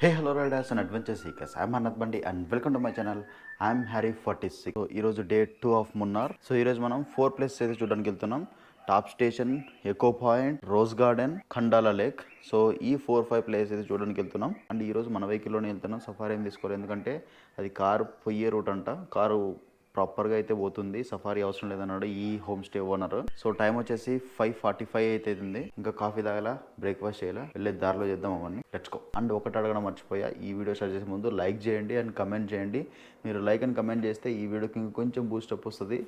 Hey, hello riders and adventure seekers. I'm Anand Bandi and welcome to my channel. I'm Harry 46. So ఈరోజు day 2 of Munnar. So ఈరోజు మనం 4 places అయితే చూడడానికి వెళ్తున్నాం. Top station, echo point, rose garden, Khandala lake. So ఈ 4-5 places అయితే చూడడానికి వెళ్తున్నాం. అండ్ ఈరోజు మన వెహికల్లోనే వెళ్తున్నాం. సఫారీ ఏం తీసుకోవాలి, ఎందుకంటే అది కారు పోయే రూట్ అంట. కారు ప్రాపర్గా అయితే పోతుంది, సఫారీ అవసరం లేదన్నాడు ఈ home stay owner. So time వచ్చేసి 5:45 అయితే ఉంది. ఇంకా కాఫీ తాగాల, బ్రేక్ఫాస్ట్ చేయాలా, వెళ్ళే దారిలో చేద్దాం అవన్నీ. Let's go. అండ్ ఒకటి అడగడం మర్చిపోయా, ఈ వీడియో స్టార్ట్ చేసే ముందు లైక్ చేయండి అండ్ కమెంట్ చేయండి. మీరు లైక్ అండ్ కమెంట్ చేస్తే ఈ వీడియోకి ఇంకొంచెం బూస్టప్ వస్తుంది.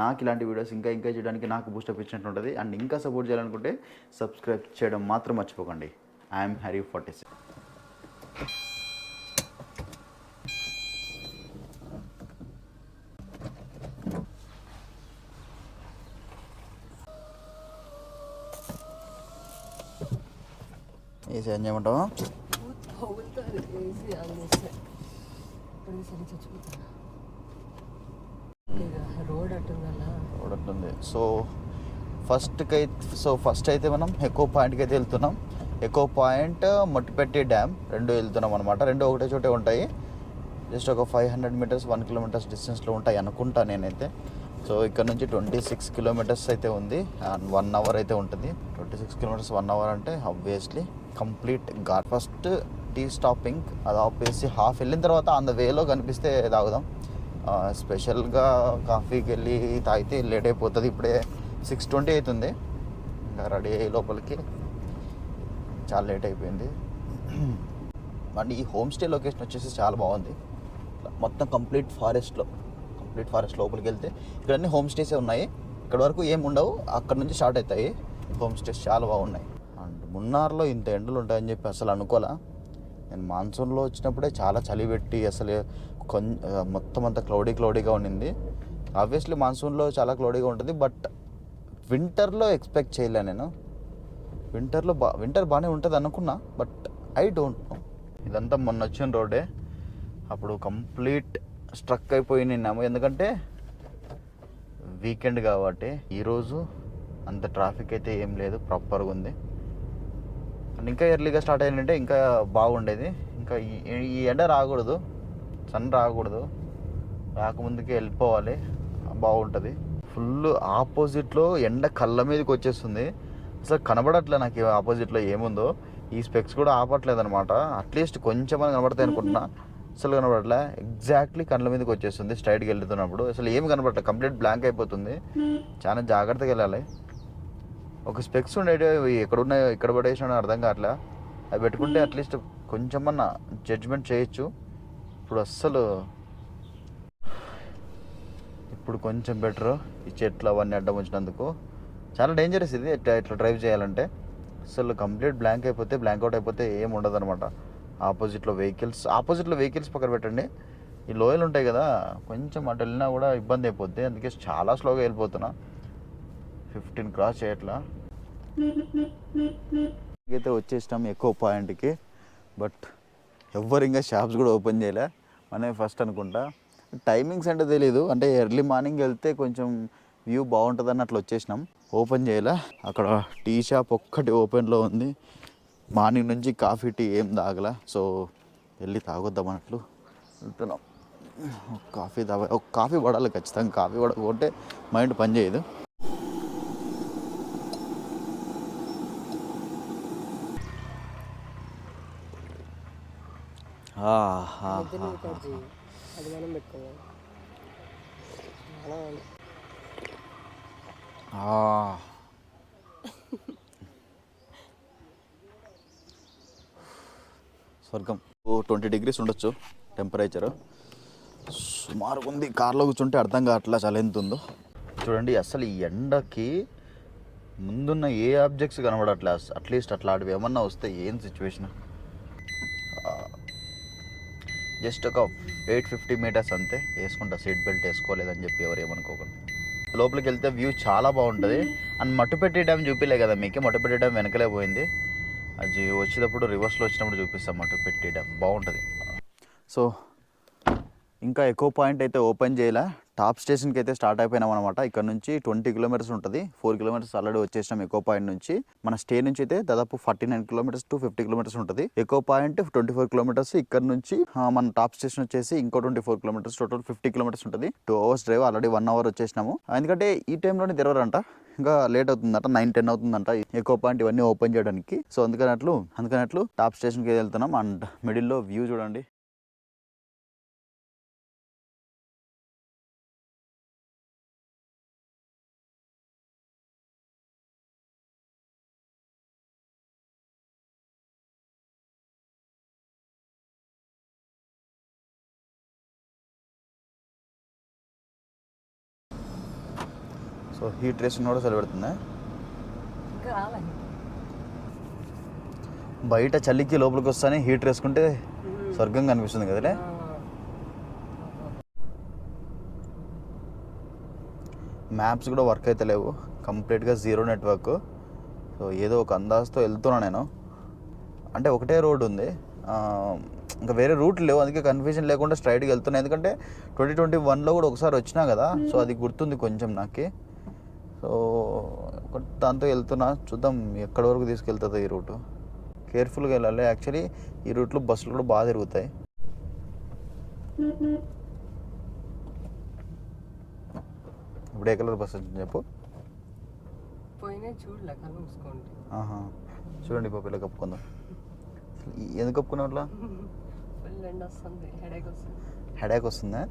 నాకు ఇలాంటి వీడియోస్ ఇంకా చేయడానికి నాకు బూస్టప్ ఇచ్చినట్టు ఉంటుంది. అండ్ ఇంకా సపోర్ట్ చేయాలనుకుంటే సబ్స్క్రైబ్ చేయడం మాత్రం మర్చిపోకండి. I'm Harry 46. ఏసీ ఏం చేయమంటావా? రోడ్ అట్టుంది. సో ఫస్ట్ అయితే మనం ఎకో పాయింట్కి అయితే వెళ్తున్నాం. ఎకో పాయింట్, మట్టిపెట్టి డ్యామ్ రెండు వెళ్తున్నాం అనమాట. రెండు ఒకటే చోటే ఉంటాయి. జస్ట్ ఒక 500 మీటర్స్ 1 కిలోమీటర్స్ డిస్టెన్స్లో ఉంటాయి అనుకుంటా నేనైతే. సో ఇక్కడ నుంచి 26 కిలోమీటర్స్ అయితే ఉంది అండ్ 1 అవర్ అయితే ఉంటుంది. 26 కిలోమీటర్స్ 1 అవర్ అంటే obviously complete ghat. First tea stopping, అది ఆపేసి హాఫ్ వెళ్ళిన తర్వాత ఆన్ ద వేలో కనిపిస్తే తాగుదాం. స్పెషల్గా కాఫీకి వెళ్ళి తాగితే లేట్ అయిపోతుంది. ఇప్పుడే 6:20 అవుతుంది. ఇంకా రెడీ అయ్యే లోపలికి చాలా లేట్ అయిపోయింది. అండ్ ఈ హోమ్ స్టే లొకేషన్ వచ్చేసి చాలా బాగుంది. మొత్తం కంప్లీట్ ఫారెస్ట్ లోపలికి వెళ్తే ఇక్కడ అన్ని హోమ్ స్టేసే ఉన్నాయి. ఇక్కడ వరకు ఏమి ఉండవు, అక్కడ నుంచి స్టార్ట్ అవుతాయి హోమ్ స్టేస్. చాలా బాగున్నాయి. అండ్ మున్నార్లో ఇంత ఎండలు ఉంటాయని చెప్పి అసలు అనుకోలే. నేను మాన్సూన్లో వచ్చినప్పుడే చాలా చలి పెట్టి అసలు మొత్తం అంతా క్లౌడీగా ఉండింది. ఆబ్వియస్లీ మాన్సూన్లో చాలా క్లౌడీగా ఉంటుంది, బట్ వింటర్లో ఎక్స్పెక్ట్ చేయలే నేను. వింటర్ బాగానే ఉంటుంది అనుకున్నా, బట్ ఐ డోంట్ నో. ఇదంతా మొన్న వచ్చిన రోడ్డే. అప్పుడు కంప్లీట్ స్ట్రక్ అయిపోయి నిన్నాము, ఎందుకంటే వీకెండ్ కాబట్టి. ఈరోజు అంత ట్రాఫిక్ అయితే ఏం లేదు, ప్రాపర్గా ఉంది. అండ్ ఇంకా ఎర్లీగా స్టార్ట్ అయ్యిందంటే ఇంకా బాగుండేది. ఇంకా ఈ ఎండ రాకూడదు, సన్ రాకూడదు, రాకముందుకే వెళ్ళిపోవాలి, బాగుంటుంది. ఫుల్ ఆపోజిట్లో ఎండ కళ్ళ మీదకి వచ్చేస్తుంది. అసలు కనబడట్లే నాకు ఆపోజిట్లో ఏముందో. ఈ స్పెక్స్ కూడా ఆపట్లేదు అనమాట. అట్లీస్ట్ కొంచెం అని కనబడతాయి అనుకుంటున్నా, అసలు కనబడట్లే. ఎగ్జాక్ట్లీ కళ్ళ మీదకి వచ్చేస్తుంది స్ట్రైట్కి వెళ్తున్నప్పుడు. అసలు ఏమి కనబడట్లేదు, కంప్లీట్ బ్లాంక్ అయిపోతుంది. చాలా జాగ్రత్తగా వెళ్ళాలి. ఒక స్పెక్స్ ఉండేవి ఎక్కడున్నాయో, ఎక్కడ పడేసినా అర్థం కావట్లే. అవి పెట్టుకుంటే అట్లీస్ట్ కొంచెమన్నా జడ్జ్మెంట్ చేయొచ్చు. ఇప్పుడు కొంచెం బెటర్. ఈ చెట్లు అవన్నీ అడ్డం వచ్చినందుకు చాలా డేంజరస్ ఇది ఇట్లా డ్రైవ్ చేయాలంటే. అసలు కంప్లీట్ బ్లాంక్ అవుట్ అయిపోతే ఏం ఉండదు అనమాట. ఆపోజిట్లో వెహికల్స్ పక్కన పెట్టండి. ఈ లోయలు ఉంటాయి కదా, కొంచెం అటు వెళ్ళినా కూడా ఇబ్బంది అయిపోద్ది. అందుకే చాలా స్లోగా వెళ్ళిపోతున్నా, 15 క్రాస్ చేయట్లా. అయితే వచ్చేసినాం ఎకో పాయింట్కి, బట్ ఎవ్వరు ఇంకా షాప్స్ కూడా ఓపెన్ చేయలే. మనమే ఫస్ట్ అనుకుంటా. టైమింగ్స్ అంటే తెలీదు, అంటే ఎర్లీ మార్నింగ్ వెళ్తే కొంచెం వ్యూ బాగుంటుందని అట్లా వచ్చేసినాం. ఓపెన్ చేయలే. అక్కడ టీ షాప్ ఒక్కటి ఓపెన్లో ఉంది. మార్నింగ్ నుంచి కాఫీ టీ ఏం తాగలే. సో వెళ్ళి తాగొద్దాం అన్నట్లు వెళ్తున్నాం. ఒక కాఫీ పడాలి ఖచ్చితంగా. కాఫీ పడకపోతే మైండ్ పని చేయదు. స్వర్గం. 20 degrees ఉండొచ్చు టెంపరేచరు. సుమారుగా ఉంది. కార్లో కూర్చుంటే అర్థం కావట్లా చాలా ఎంత ఉందో. చూడండి, అసలు ఈ ఎండకి ముందున్న ఏ ఆబ్జెక్ట్స్ కనబడట్లే. అట్లీస్ట్ అట్లాంటివి ఏమన్నా వస్తే ఏం సిచ్యువేషన్. జస్ట్ ఒక 850 మీటర్స్ అంతే. వేసుకుంటా, సీట్ బెల్ట్ వేసుకోలేదని చెప్పి ఎవరు ఏమనుకోకండి. లోపలికి వెళ్తే వ్యూ చాలా బాగుంటుంది. అండ్ మట్టుపెట్టి డ్యామ్ చూపిలే కదా మీకు, మట్టుపెట్టి డ్యామ్ వెనకలే పోయింది. అది వచ్చేటప్పుడు రివర్స్లో వచ్చినప్పుడు చూపిస్తాం. మట్టుపెట్టి డ్యామ్ బాగుంటుంది. సో ఇంకా ఎకో పాయింట్ అయితే ఓపెన్ చేయలే. టాప్ స్టేషన్కి అయితే స్టార్ట్ అయిపోయినాం అనమాట. ఇక్కడ నుంచి 20 కిలోమీటర్స్ ఉంటుంది. 4 కిలోమీటర్స్ ఆల్రెడీ వచ్చేసినాం ఎకో పాయింట్ నుంచి. మన స్టే నుంచి అయితే దాదాపు 49 కిలోమీటర్స్ టు 50 కిలోమీటర్స్ ఉంటుంది. Echo point 24 kilometres. ఇక్కడ నుంచి మన టాప్ స్టేషన్ వచ్చేసి ఇంకో 24 కిలోమీటర్స్, టోటల్ 50 కిలోమీటర్స్ ఉంటుంది. 2 అవర్స్ డ్రైవ్. ఆల్రెడీ 1 అవర్ వచ్చేసినాము. ఎందుకంటే ఈ టైంలోనే తెరవరంట, ఇంకా లేట్ అవుతుందంట, 9-10 అవుతుందంట ఎకో పాయింట్ ఇవన్నీ ఓపెన్ చేయడానికి. సో అందుకనట్లు టాప్ స్టేషన్కి వెళ్తున్నాం. అండ్ మిడిల్లో వ్యూ చూడండి. సో హీట్ రేసింగ్ కూడా సెలవుడుతుంది. బయట చలికి లోపలికి వస్తానే హీట్ వేసుకుంటే స్వర్గం కనిపిస్తుంది కదలే. మ్యాప్స్ కూడా వర్క్ అయితే లేవు, కంప్లీట్గా జీరో నెట్వర్క్. సో ఏదో ఒక అందాజుతో వెళ్తున్నా నేను. అంటే ఒకటే రోడ్ ఉంది, ఇంకా వేరే రూట్ లేవు, అందుకే కన్ఫ్యూజన్ లేకుండా స్ట్రైట్గా వెళ్తున్నా. ఎందుకంటే 2021లో కూడా ఒకసారి వచ్చినా కదా, సో అది గుర్తుంది కొంచెం నాకు. సో దాంతో వెళ్తున్నా, చూద్దాం ఎక్కడి వరకు తీసుకెళ్తుందో ఈ రూటు. కేర్ఫుల్గా వెళ్ళాలి. యాక్చువల్లీ ఈ రూట్లో బస్సులు కూడా బాగా తిరుగుతాయి. ఇప్పుడు ఏ కలర్ బస్సు వచ్చింది చెప్పు. చూడండి పిల్ల కప్పుకుందాం. ఎందుకు కప్పుకున్నావు అట్లా? హెడేక్ వస్తుందా?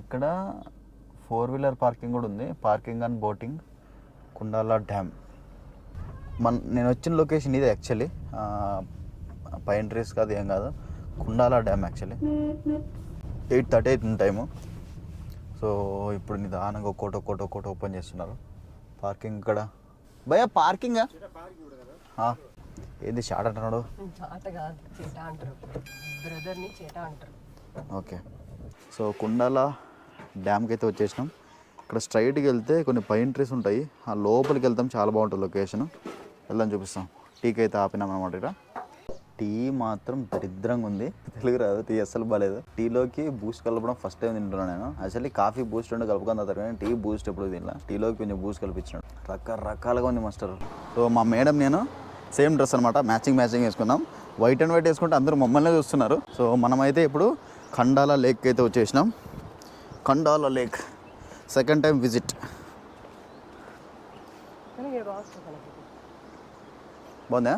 ఇక్కడ 4-వీలర్ పార్కింగ్ కూడా ఉంది. Parking and boating, Kundala dam. నేను వచ్చిన లొకేషన్ ఇది యాక్చువల్లీ. పైన్ ట్రీస్ కాదు, ఏం కాదు, కుండాల డ్యామ్ యాక్చువల్లీ. 8:30 అవుతుంది టైము. సో ఇప్పుడు నిదానంగా ఒక్కోటి ఓపెన్ చేస్తున్నారు. పార్కింగ్ ఇక్కడ భయ్యా, పార్కింగా ఏంది షార్ట్ అంటున్నాడు? ఓకే. సో కుండాల డ్యామ్కి అయితే వచ్చేసినాం. ఇక్కడ స్ట్రైట్కి వెళ్తే కొన్ని పైన్ ట్రీస్ ఉంటాయి, ఆ లోపలికి వెళ్తాం. చాలా బాగుంటుంది లొకేషన్. వెళ్దాం, చూపిస్తాం. టీకి అయితే ఆపినాం అనమాట. ఇక్కడ టీ మాత్రం దరిద్రంగా ఉంది. తెలుగు రాదు, టీ అస్సలు బాగాలేదు. టీలోకి బూస్ట్ కలపడం ఫస్ట్ టైం తింటున్నాను నేను. యాక్చువల్లీ కాఫీ బూస్ట్ రెండు కలుపుకొని తాగుతారు, కానీ టీ బూస్ట్ ఎప్పుడు తినలా. టీలోకి కొంచెం బూస్ట్ కల్పించినాడు. రకరకాలుగా ఉంది మాస్టర్. సో మా మేడం నేను సేమ్ డ్రెస్ అనమాట, మ్యాచింగ్ వేసుకున్నాం. వైట్ అండ్ వైట్ వేసుకుంటే అందరూ మమ్మల్ని చూస్తున్నారు. సో మనమైతే ఇప్పుడు ఖండాల లేక్ అయితే వచ్చేసినాం. ఖండాల లేక్ సెకండ్ టైం విజిట్. బాగుందా?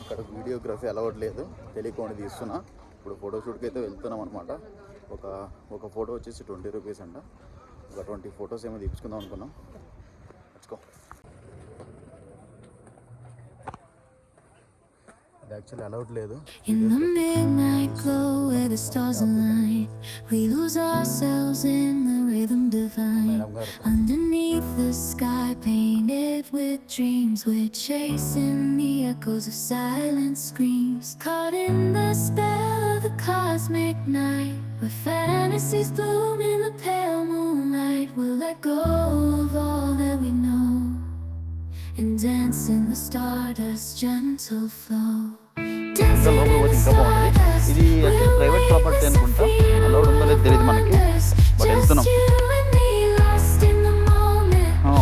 ఇక్కడ వీడియోగ్రఫీ అలవాటు లేదు, తెలియకుండా తీస్తున్నా. ఇప్పుడు ఫోటోషూట్కి అయితే వెళ్తున్నాం అనమాట. ఒక ఫోటో వచ్చేసి 20 రూపీస్ అంట. ఒక 20 ఫొటోస్ ఏమో తీపించుకుందాం అనుకున్నాం. Let's go. యాక్చువల్లీ అలౌడ్ లేదు. In the midnight glow where the stars align, we lose ourselves in the rhythm divine. Underneath the sky painted with dreams, we're chasing the echoes of silent screams. Caught in the spell of the cosmic night, where fantasies bloom in the pale moonlight. We'll let go of all that we know and dance in the stardust gentle flow. ఇంకా లోపల పోతే ఇంకా బాగుంటుంది. ఇది actually private property అనుకుంటా, allowed ఉందో లేదో తెలియదు మనకి, బట్ వెళ్తున్నాం.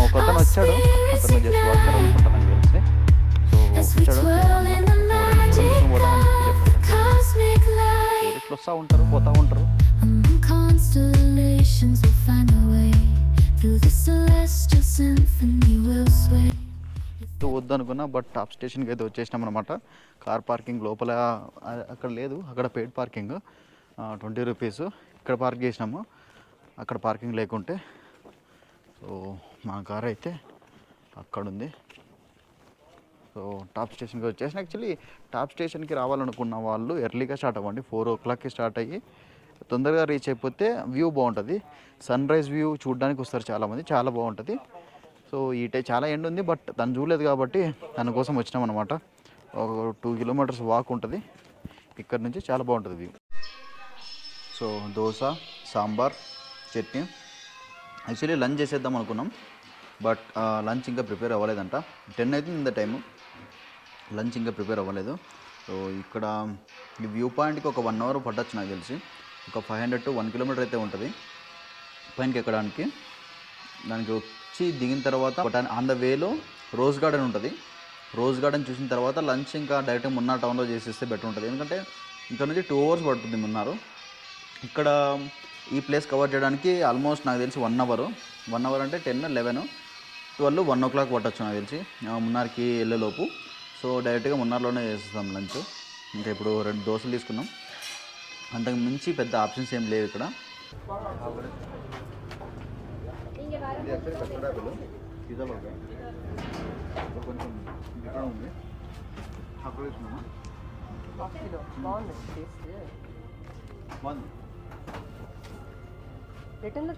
ఒక అతను వచ్చాడు, అతను జస్ట్ వర్కర్ అనుకుంటా నాకు తెలిసి. సో వచ్చాడు, టూరిస్టులు వస్తూ ఉంటారు, పోతూ ఉంటారు. వద్దు అనుకున్నా, బట్ టాప్ స్టేషన్కి అయితే వచ్చేసినాం అనమాట. కార్ పార్కింగ్ లోపల అక్కడ లేదు, అక్కడ పెయిడ్ పార్కింగ్ 20 రూపీస్. ఇక్కడ పార్క్ చేసినాము, అక్కడ పార్కింగ్ లేకుంటే. సో మా కార్ అయితే అక్కడ ఉంది. సో టాప్ స్టేషన్కి వచ్చేసిన. యాక్చువల్లీ టాప్ స్టేషన్కి రావాలనుకున్న వాళ్ళు ఎర్లీగా స్టార్ట్ అవ్వండి. 4 o'clockకి స్టార్ట్ అయ్యి తొందరగా రీచ్ అయిపోతే వ్యూ బాగుంటుంది. సన్ రైజ్ వ్యూ చూడడానికి వస్తారు చాలామంది, చాలా బాగుంటుంది. సో ఈ చాలా ఎండ్ ఉంది, బట్ దాన్ని చూడలేదు కాబట్టి దానికోసం వచ్చినాం అనమాట. ఒక 2 కిలోమీటర్స్ వాక్ ఉంటుంది ఇక్కడ నుంచి, చాలా బాగుంటుంది view. So dosa, sambar, chutney. Actually lunch చేసేద్దాం అనుకున్నాం, బట్ లంచ్ ఇంకా ప్రిపేర్ అవ్వలేదంట. 10 అవుతుంది ఇంత టైము, లంచ్ ఇంకా ప్రిపేర్ అవ్వలేదు. సో ఇక్కడ ఈ వ్యూ పాయింట్కి ఒక 1 అవర్ పట్టచ్చు నాకు తెలిసి. ఒక 500 to 1 కిలోమీటర్ అయితే ఉంటుంది పైనకి ఎక్కడానికి. దానికి వచ్చి దిగిన తర్వాత ఆన్ ద వేలో రోజ్ గార్డెన్ ఉంటుంది. రోజ్ గార్డెన్ చూసిన తర్వాత లంచ్ ఇంకా డైరెక్ట్ మున్నార్ టౌన్లో చేసేస్తే బెటర్ ఉంటుంది. ఎందుకంటే ఇక్కడ నుంచి 2 hours పడుతుంది మున్నారు. ఇక్కడ ఈ ప్లేస్ కవర్ చేయడానికి ఆల్మోస్ట్ నాకు తెలిసి 1 hour. 1 hour అంటే 10, 11, 12, 1 o'clock పట్టచ్చు నాకు తెలిసి మున్నార్కి వెళ్ళేలోపు. సో డైరెక్ట్గా మున్నార్లోనే చేస్తాం లంచ్. ఇంకా ఇప్పుడు 2 దోశలు తీసుకున్నాం. అంతకు మించి పెద్ద ఆప్షన్స్ ఏం లేవు ఇక్కడ. కొంచెం ఉంది అక్కడ తీసుకున్నామా బాగుంది టేస్ట్. బాగుంది. రిటర్న్లో